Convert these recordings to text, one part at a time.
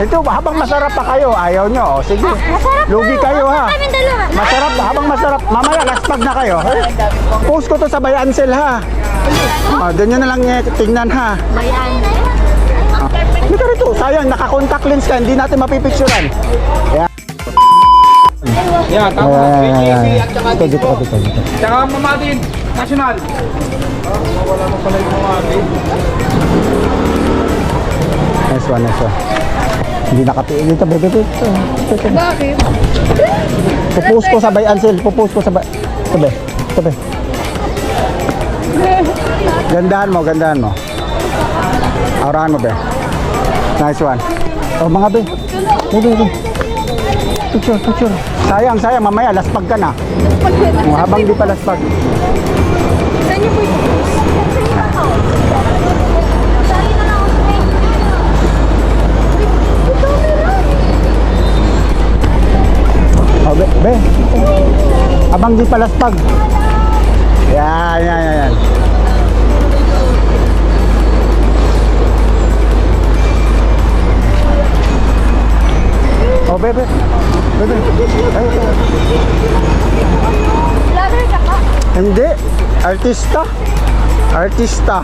Ito, habang masarap pa kayo, ayaw nyo. O, sige. Lugi kayo ha. Masarap, habang masarap. Mamaya, laspag na kayo. Post ko to sa Bay Ansel ha. Doon nyo na lang tingnan ha. Hindi ka rito, sayang, naka-contact lens ka, hindi natin mapipicturan. Ayan. Yeah, tama. PGC at saka Dito. Tsaka Mamadin, National. Wala mo pala yung Mamadin. Nice one. Hindi nakapiin dito, bebe. Bakit? Pupost ko sa Bay Ansel, Tabi. Gandahan mo. Aurahan mo, be. Nice one. Oh, mga be. Be. Picture. Sayang, mamaya, laspag ka na. Habang di pa laspag. Saan niyo po yung Oh, be. Habang di pa laspag. Yan. Oh, bebe. Ay. vlogger ka ka? Hindi. Artista.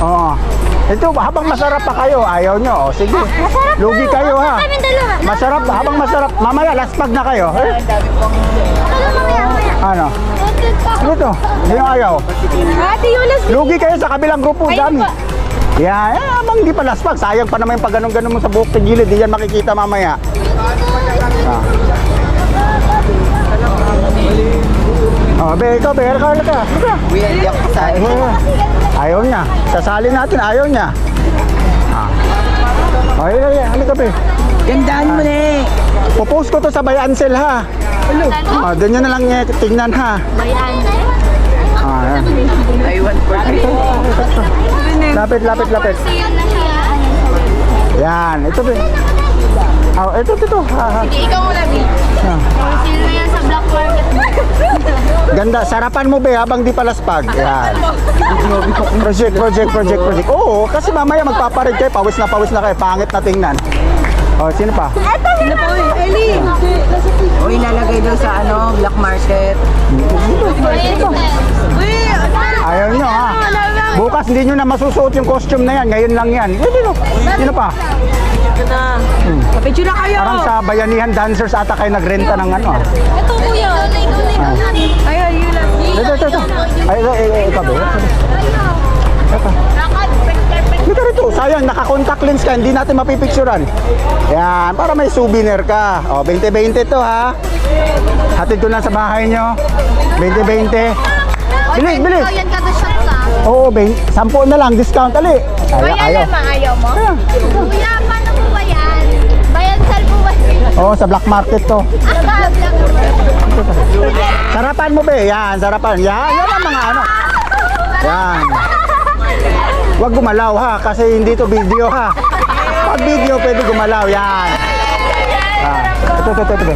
Oo. Ito, habang masarap pa kayo, ayaw nyo. O, sige. Lugi kayo ha. Masarap, habang masarap. Mamaya, laspag na kayo. Ano? Ito, hindi nyo ayaw. Ate Yulas. Lugi kayo sa kabilang grupo, dami. Yan, habang di pa laspag. Sayang pa naman yung pag ganun mo sa buhok sa gilid. Di yan makikita mamaya. Oh, be, ikaw, be, ka. Ayaw niya. Sasali natin, ayaw niya. Halika, be. Gandaan mo na eh. Popost ko to sa Bay Ansel ha. Doon nyo na lang tingnan ha. Yan. I want for Lapit. Yan, ito, be. Ito. Sige, ikaw muna, B. Sino yan sa black market? Ganda, sarapan mo, be, habang di palaspag. Yan. Project. Oo, kasi mamaya magpaparid kayo, pawis na kayo, pangit na tingnan. Sino pa? Sino po eh? Ellie! O ilalagay daw sa black market. Ayaw nyo ha. Bukas hindi nyo na masusuot yung costume na yan, ngayon lang yan. Sino pa? Ito na. Kapicture na kayo! Parang sa Bayanihan Dancers ata kayo nagrenta ng ano. Ito, kuya. Ay, Yulas. Ito. Ikaw ba? Hindi ka rito, sayang, naka-contact lens ka, hindi natin mapipicturan. Yan, para may souvenir ka. 20-20 to ha. Hatid ko lang sa bahay nyo. 20-20. Bilis. Yan ka to shot sa. Oo, 10 na lang, discount ali. Ayaw. Ayaw mo? Kuya, paano po ba yan? Bayan sal po ba? Oo, sa black market to. Sarapan mo be, yan, sarapan. Yan ang mga ano. Yan. Huwag gumalaw ha, kasi hindi to video ha. Pag video, pwede gumalaw, yan. Ito be.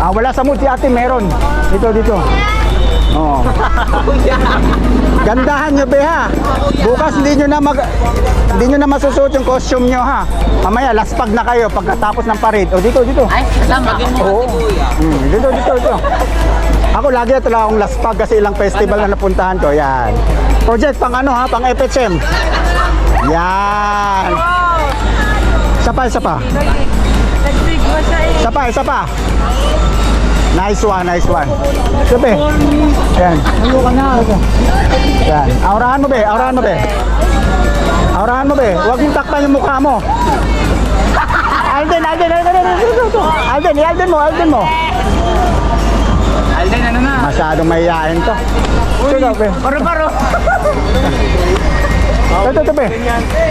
Wala sa mood si ate, meron. Dito. Oo. Gandahan nyo be ha. Bukas hindi nyo na masusuot yung costume nyo ha. Mamaya laspag na kayo pagkatapos ng parade. Dito. Ay, kasama. Oo. Dito. Ako lagi talaga akong laspag kasi ilang festival na napuntahan ko. Yan. Project pang ano ha, pang FHM. Yan. Isa pa. Isa pa. Nice one. Sabi. Yan. Yan. Aurahan mo be. Huwag mong takpan yung mukha mo. Alden mo. Alden, ano na? Masyadong mahihain to. Paro. Ito, be.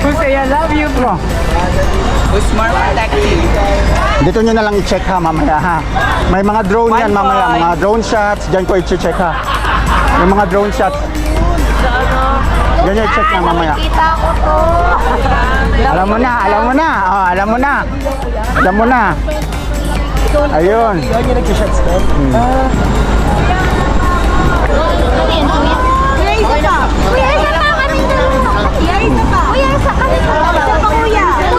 Jose, I love you, bro. Smart Protecting. Dito nyo na lang i-check ha mamaya ha. May mga drone yan mamaya. Mga drone shots. Diyan ko i-check ha. May mga drone shots. Diyan nyo i-check na mamaya. Kita ko to. Alam mo na. Ayun. Kuya, isa pa. Kuya, isa pa. Kuya, isa pa. Kuya, isa pa, kuya.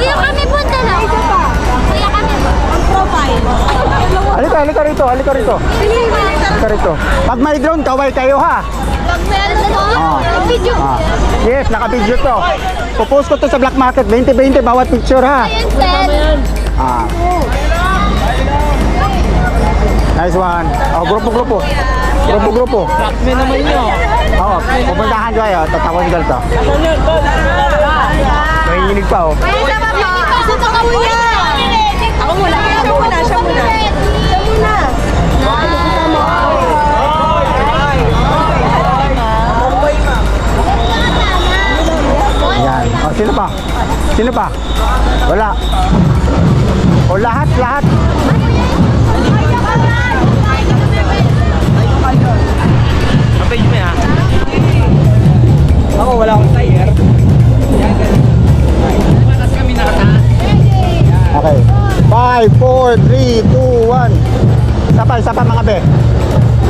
halika rito. Halika rito. Pag may drone, kaway kayo ha. Pag meron po, video po Ah. yan. Yes, naka-video to. Pupost ko to sa black market, 20-20 bawat picture ha. Ayan, Ted. Ah. Nice one. Oh, grupo. Grupo. May naman nyo. Oo, pupuntahan ko kayo. Tatapos ko dito. Nanginginig pa oh. Ayan, sama po. Gusto ko ka kuya. Ako muna. Siya muna. Ayan. Oh, sino pa? Wala. O lahat. Kapay mo yan. Ako wala akong tire. Matas kami nakataas. Okay. 5, 4, 3, 2, 1. Isa pa mga be.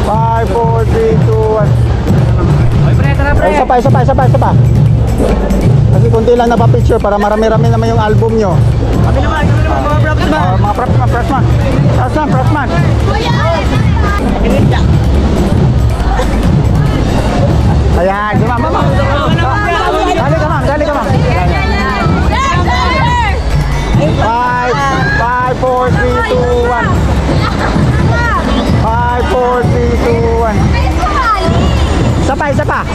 5, 4, 3, 2, 1. Oy, pre, tara pre. Isa pa. Kasi kunti lang na pa-picture para marami-rami naman yung album nyo. Kami naman, mga props ba? Mga pressman. Kuya. Ayan, si ma'am. Dali ka ma'am. 5, 4, 3, 2, 1. 5, 4, 3, 2, 1. 5, 4, 3, 2, 1. Isa pa.